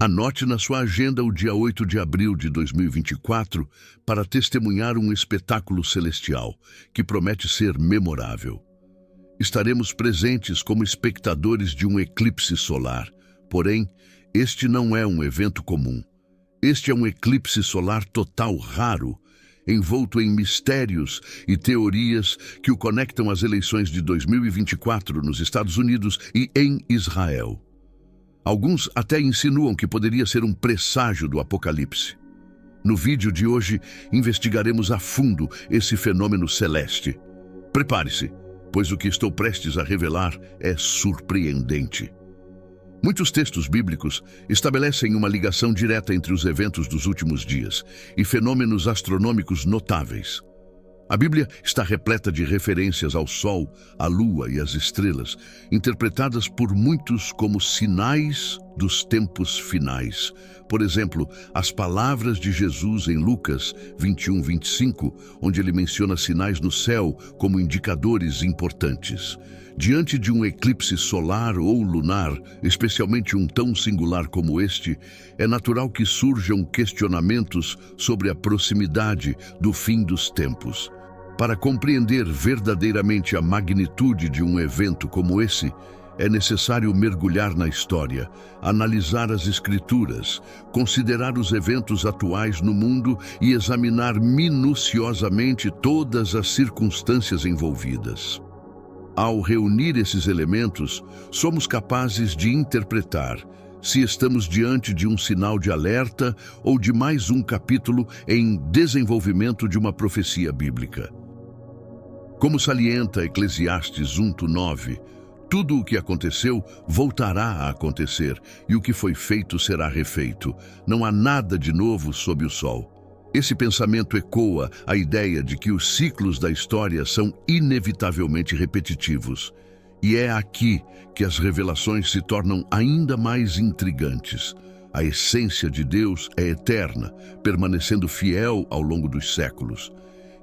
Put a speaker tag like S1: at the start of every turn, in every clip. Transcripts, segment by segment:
S1: Anote na sua agenda o dia 8 de abril de 2024 para testemunhar um espetáculo celestial que promete ser memorável. Estaremos presentes como espectadores de um eclipse solar, porém, este não é um evento comum. Este é um eclipse solar total raro, envolto em mistérios e teorias que o conectam às eleições de 2024 nos Estados Unidos e em Israel. Alguns até insinuam que poderia ser um presságio do Apocalipse. No vídeo de hoje, investigaremos a fundo esse fenômeno celeste. Prepare-se, pois o que estou prestes a revelar é surpreendente. Muitos textos bíblicos estabelecem uma ligação direta entre os eventos dos últimos dias e fenômenos astronômicos notáveis. A Bíblia está repleta de referências ao Sol, à Lua e às estrelas, interpretadas por muitos como sinais dos tempos finais. Por exemplo, as palavras de Jesus em Lucas 21:25, onde ele menciona sinais no céu como indicadores importantes. Diante de um eclipse solar ou lunar, especialmente um tão singular como este, é natural que surjam questionamentos sobre a proximidade do fim dos tempos. Para compreender verdadeiramente a magnitude de um evento como esse, é necessário mergulhar na história, analisar as escrituras, considerar os eventos atuais no mundo e examinar minuciosamente todas as circunstâncias envolvidas. Ao reunir esses elementos, somos capazes de interpretar se estamos diante de um sinal de alerta ou de mais um capítulo em desenvolvimento de uma profecia bíblica. Como salienta Eclesiastes 1:9, tudo o que aconteceu voltará a acontecer, e o que foi feito será refeito. Não há nada de novo sob o sol. Esse pensamento ecoa a ideia de que os ciclos da história são inevitavelmente repetitivos. E é aqui que as revelações se tornam ainda mais intrigantes. A essência de Deus é eterna, permanecendo fiel ao longo dos séculos.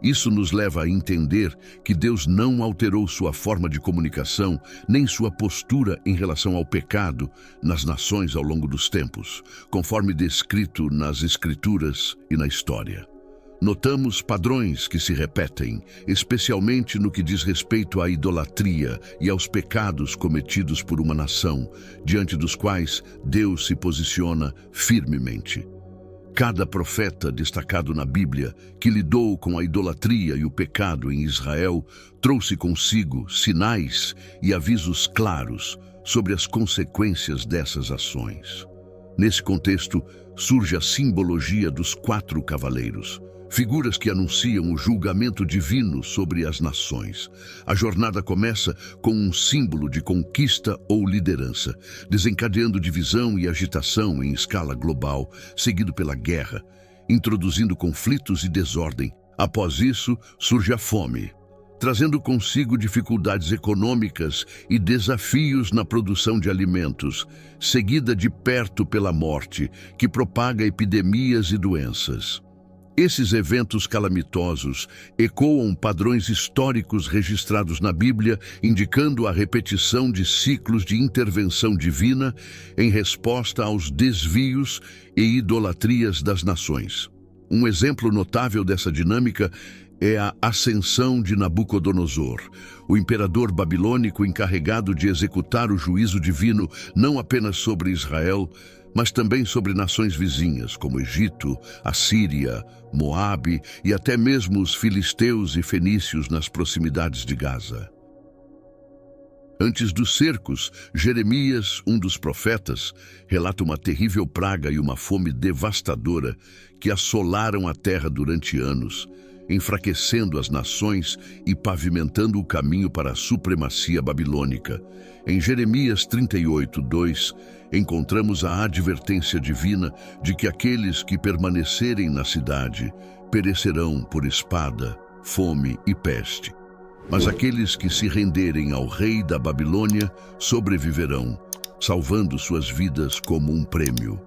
S1: Isso nos leva a entender que Deus não alterou sua forma de comunicação, nem sua postura em relação ao pecado nas nações ao longo dos tempos, conforme descrito nas Escrituras e na história. Notamos padrões que se repetem, especialmente no que diz respeito à idolatria e aos pecados cometidos por uma nação, diante dos quais Deus se posiciona firmemente. Cada profeta destacado na Bíblia que lidou com a idolatria e o pecado em Israel trouxe consigo sinais e avisos claros sobre as consequências dessas ações. Nesse contexto, surge a simbologia dos 4 cavaleiros, figuras que anunciam o julgamento divino sobre as nações. A jornada começa com um símbolo de conquista ou liderança, desencadeando divisão e agitação em escala global, seguido pela guerra, introduzindo conflitos e desordem. Após isso, surge a fome, trazendo consigo dificuldades econômicas e desafios na produção de alimentos, seguida de perto pela morte, que propaga epidemias e doenças. Esses eventos calamitosos ecoam padrões históricos registrados na Bíblia, indicando a repetição de ciclos de intervenção divina em resposta aos desvios e idolatrias das nações. Um exemplo notável dessa dinâmica é a ascensão de Nabucodonosor, o imperador babilônico encarregado de executar o juízo divino não apenas sobre Israel, mas também sobre nações vizinhas, como Egito, Assíria, Moabe e até mesmo os filisteus e fenícios nas proximidades de Gaza. Antes dos cercos, Jeremias, um dos profetas, relata uma terrível praga e uma fome devastadora que assolaram a terra durante anos, enfraquecendo as nações e pavimentando o caminho para a supremacia babilônica. Em Jeremias 38:2, encontramos a advertência divina de que aqueles que permanecerem na cidade perecerão por espada, fome e peste. Mas aqueles que se renderem ao rei da Babilônia sobreviverão, salvando suas vidas como um prêmio.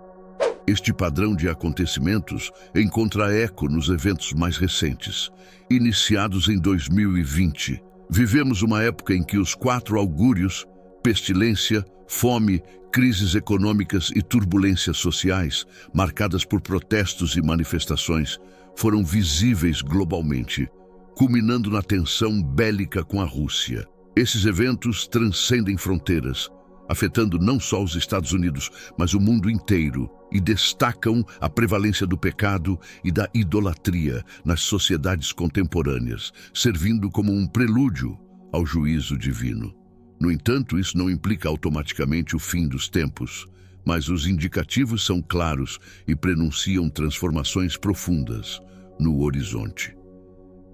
S1: Este padrão de acontecimentos encontra eco nos eventos mais recentes, iniciados em 2020. Vivemos uma época em que os 4 augúrios, pestilência, Fome, crises econômicas e turbulências sociais, marcadas por protestos e manifestações, foram visíveis globalmente, culminando na tensão bélica com a Rússia. Esses eventos transcendem fronteiras, afetando não só os Estados Unidos, mas o mundo inteiro, e destacam a prevalência do pecado e da idolatria nas sociedades contemporâneas, servindo como um prelúdio ao juízo divino. No entanto, isso não implica automaticamente o fim dos tempos, mas os indicativos são claros e prenunciam transformações profundas no horizonte.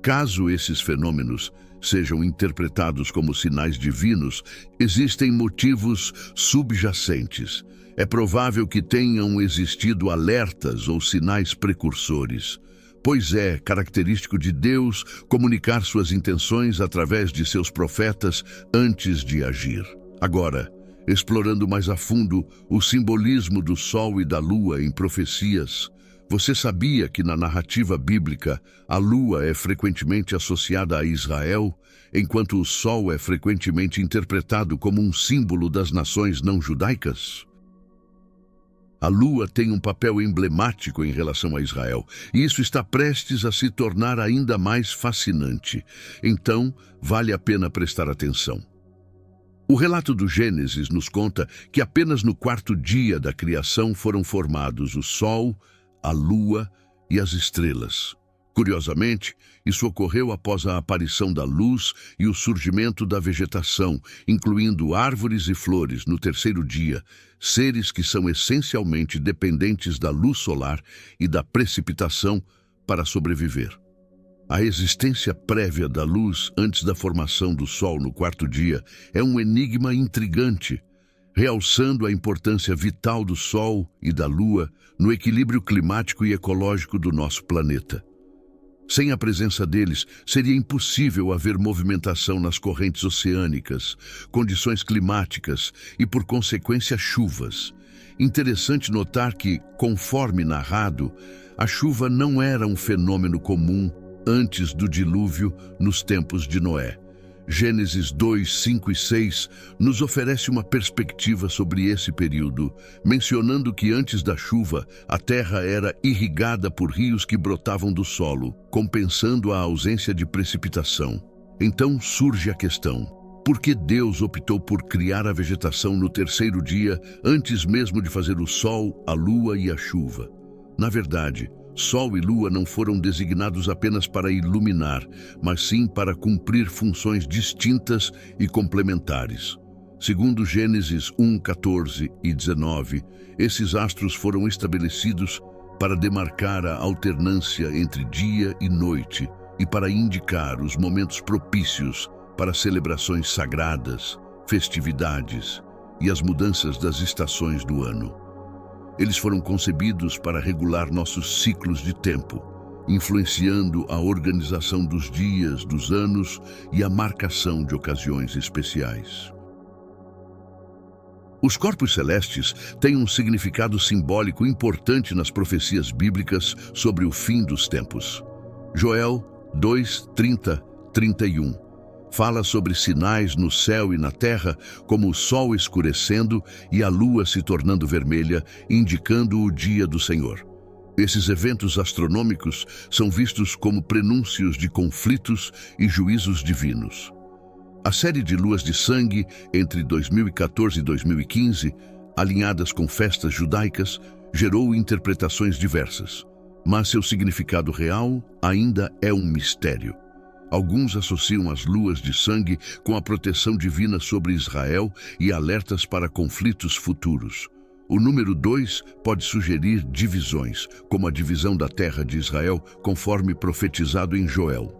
S1: Caso esses fenômenos sejam interpretados como sinais divinos, existem motivos subjacentes. É provável que tenham existido alertas ou sinais precursores, pois é característico de Deus comunicar suas intenções através de seus profetas antes de agir. Agora, explorando mais a fundo o simbolismo do Sol e da Lua em profecias, você sabia que na narrativa bíblica a Lua é frequentemente associada a Israel, enquanto o Sol é frequentemente interpretado como um símbolo das nações não judaicas? A Lua tem um papel emblemático em relação a Israel, e isso está prestes a se tornar ainda mais fascinante. Então, vale a pena prestar atenção. O relato do Gênesis nos conta que apenas no quarto dia da criação foram formados o Sol, a Lua e as estrelas. Curiosamente, isso ocorreu após a aparição da luz e o surgimento da vegetação, incluindo árvores e flores no terceiro dia, seres que são essencialmente dependentes da luz solar e da precipitação para sobreviver. A existência prévia da luz antes da formação do Sol no quarto dia é um enigma intrigante, realçando a importância vital do Sol e da Lua no equilíbrio climático e ecológico do nosso planeta. Sem a presença deles, seria impossível haver movimentação nas correntes oceânicas, condições climáticas e, por consequência, chuvas. Interessante notar que, conforme narrado, a chuva não era um fenômeno comum antes do dilúvio nos tempos de Noé. Gênesis 2, 5 e 6 nos oferece uma perspectiva sobre esse período, mencionando que antes da chuva, a terra era irrigada por rios que brotavam do solo, compensando a ausência de precipitação. Então surge a questão: por que Deus optou por criar a vegetação no terceiro dia, antes mesmo de fazer o sol, a lua e a chuva? Na verdade, Sol e Lua não foram designados apenas para iluminar, mas sim para cumprir funções distintas e complementares. Segundo Gênesis 1, 14 e 19, esses astros foram estabelecidos para demarcar a alternância entre dia e noite e para indicar os momentos propícios para celebrações sagradas, festividades e as mudanças das estações do ano. Eles foram concebidos para regular nossos ciclos de tempo, influenciando a organização dos dias, dos anos e a marcação de ocasiões especiais. Os corpos celestes têm um significado simbólico importante nas profecias bíblicas sobre o fim dos tempos. Joel 2, 30, 31. Fala sobre sinais no céu e na terra, como o sol escurecendo e a lua se tornando vermelha, indicando o dia do Senhor. Esses eventos astronômicos são vistos como prenúncios de conflitos e juízos divinos. A série de luas de sangue entre 2014 e 2015, alinhadas com festas judaicas, gerou interpretações diversas, mas seu significado real ainda é um mistério. Alguns associam as luas de sangue com a proteção divina sobre Israel e alertas para conflitos futuros. O número 2 pode sugerir divisões, como a divisão da terra de Israel, conforme profetizado em Joel.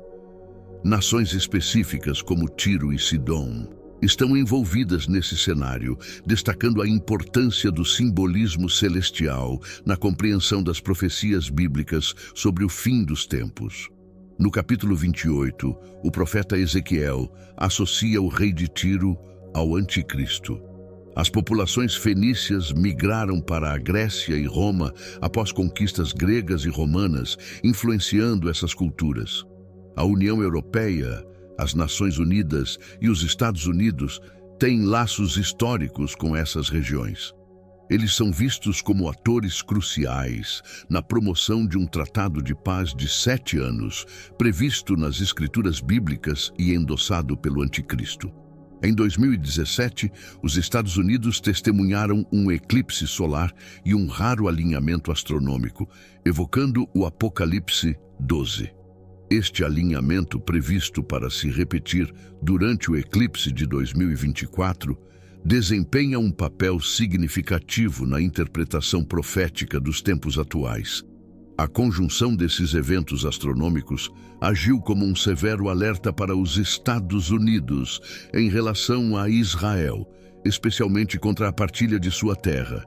S1: Nações específicas, como Tiro e Sidom, estão envolvidas nesse cenário, destacando a importância do simbolismo celestial na compreensão das profecias bíblicas sobre o fim dos tempos. No capítulo 28, o profeta Ezequiel associa o rei de Tiro ao anticristo. As populações fenícias migraram para a Grécia e Roma após conquistas gregas e romanas, influenciando essas culturas. A União Europeia, as Nações Unidas e os Estados Unidos têm laços históricos com essas regiões. Eles são vistos como atores cruciais na promoção de um tratado de paz de 7 anos, previsto nas Escrituras Bíblicas e endossado pelo Anticristo. Em 2017, os Estados Unidos testemunharam um eclipse solar e um raro alinhamento astronômico, evocando o Apocalipse 12. Este alinhamento, previsto para se repetir durante o eclipse de 2024, desempenha um papel significativo na interpretação profética dos tempos atuais. A conjunção desses eventos astronômicos agiu como um severo alerta para os Estados Unidos em relação a Israel, especialmente contra a partilha de sua terra.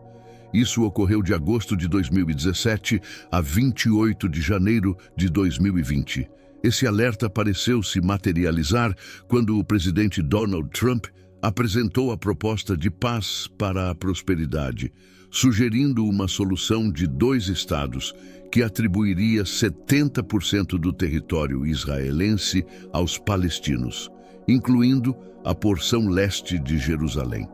S1: Isso ocorreu de agosto de 2017 a 28 de janeiro de 2020. Esse alerta pareceu se materializar quando o presidente Donald Trump apresentou a proposta de paz para a prosperidade, sugerindo uma solução de 2 estados que atribuiria 70% do território israelense aos palestinos, incluindo a porção leste de Jerusalém.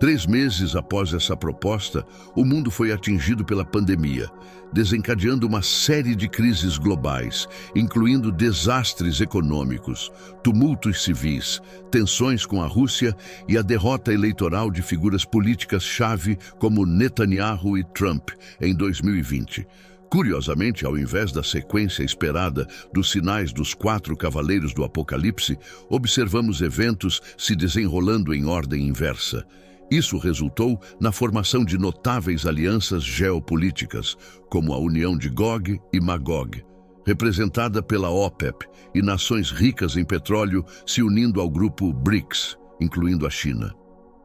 S1: 3 meses após essa proposta, o mundo foi atingido pela pandemia, desencadeando uma série de crises globais, incluindo desastres econômicos, tumultos civis, tensões com a Rússia e a derrota eleitoral de figuras políticas-chave como Netanyahu e Trump em 2020. Curiosamente, ao invés da sequência esperada dos sinais dos 4 cavaleiros do Apocalipse, observamos eventos se desenrolando em ordem inversa. Isso resultou na formação de notáveis alianças geopolíticas, como a União de Gog e Magog, representada pela OPEP, e nações ricas em petróleo se unindo ao grupo BRICS, incluindo a China.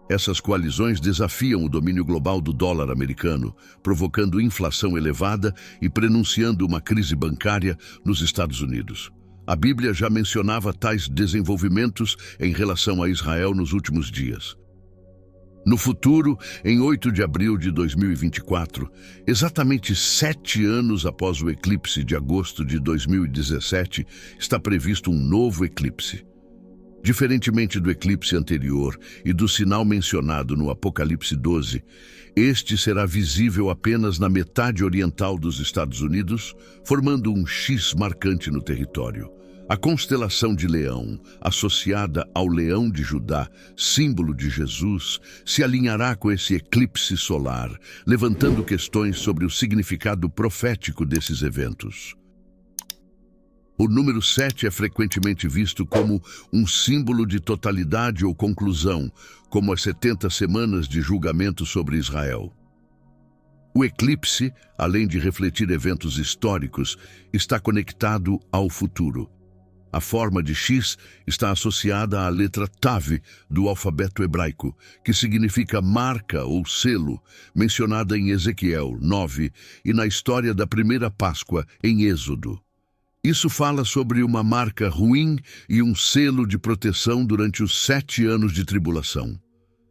S1: Essas coalizões desafiam o domínio global do dólar americano, provocando inflação elevada e prenunciando uma crise bancária nos Estados Unidos. A Bíblia já mencionava tais desenvolvimentos em relação a Israel nos últimos dias. No futuro, em 8 de abril de 2024, exatamente 7 anos após o eclipse de agosto de 2017, está previsto um novo eclipse. Diferentemente do eclipse anterior e do sinal mencionado no Apocalipse 12, este será visível apenas na metade oriental dos Estados Unidos, formando um X marcante no território. A constelação de Leão, associada ao Leão de Judá, símbolo de Jesus, se alinhará com esse eclipse solar, levantando questões sobre o significado profético desses eventos. O número 7 é frequentemente visto como um símbolo de totalidade ou conclusão, como as 70 semanas de julgamento sobre Israel. O eclipse, além de refletir eventos históricos, está conectado ao futuro. A forma de X está associada à letra Tav do alfabeto hebraico, que significa marca ou selo, mencionada em Ezequiel 9 e na história da primeira Páscoa em Êxodo. Isso fala sobre uma marca ruim e um selo de proteção durante os 7 anos de tribulação.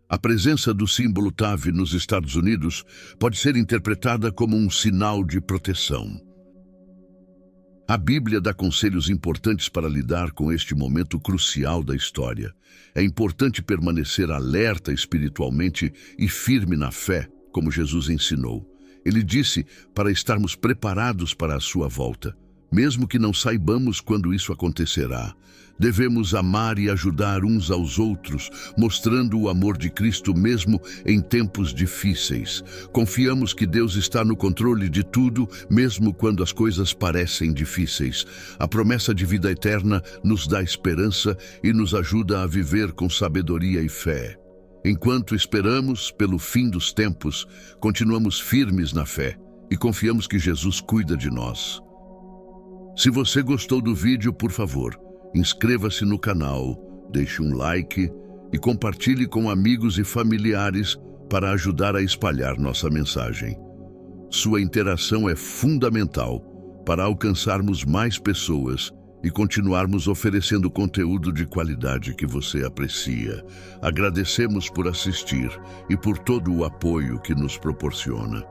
S1: A presença do símbolo Tav nos Estados Unidos pode ser interpretada como um sinal de proteção. A Bíblia dá conselhos importantes para lidar com este momento crucial da história. É importante permanecer alerta espiritualmente e firme na fé, como Jesus ensinou. Ele disse para estarmos preparados para a sua volta. Mesmo que não saibamos quando isso acontecerá, devemos amar e ajudar uns aos outros, mostrando o amor de Cristo mesmo em tempos difíceis. Confiamos que Deus está no controle de tudo, mesmo quando as coisas parecem difíceis. A promessa de vida eterna nos dá esperança e nos ajuda a viver com sabedoria e fé. Enquanto esperamos pelo fim dos tempos, continuamos firmes na fé e confiamos que Jesus cuida de nós. Se você gostou do vídeo, por favor, inscreva-se no canal, deixe um like e compartilhe com amigos e familiares para ajudar a espalhar nossa mensagem. Sua interação é fundamental para alcançarmos mais pessoas e continuarmos oferecendo conteúdo de qualidade que você aprecia. Agradecemos por assistir e por todo o apoio que nos proporciona.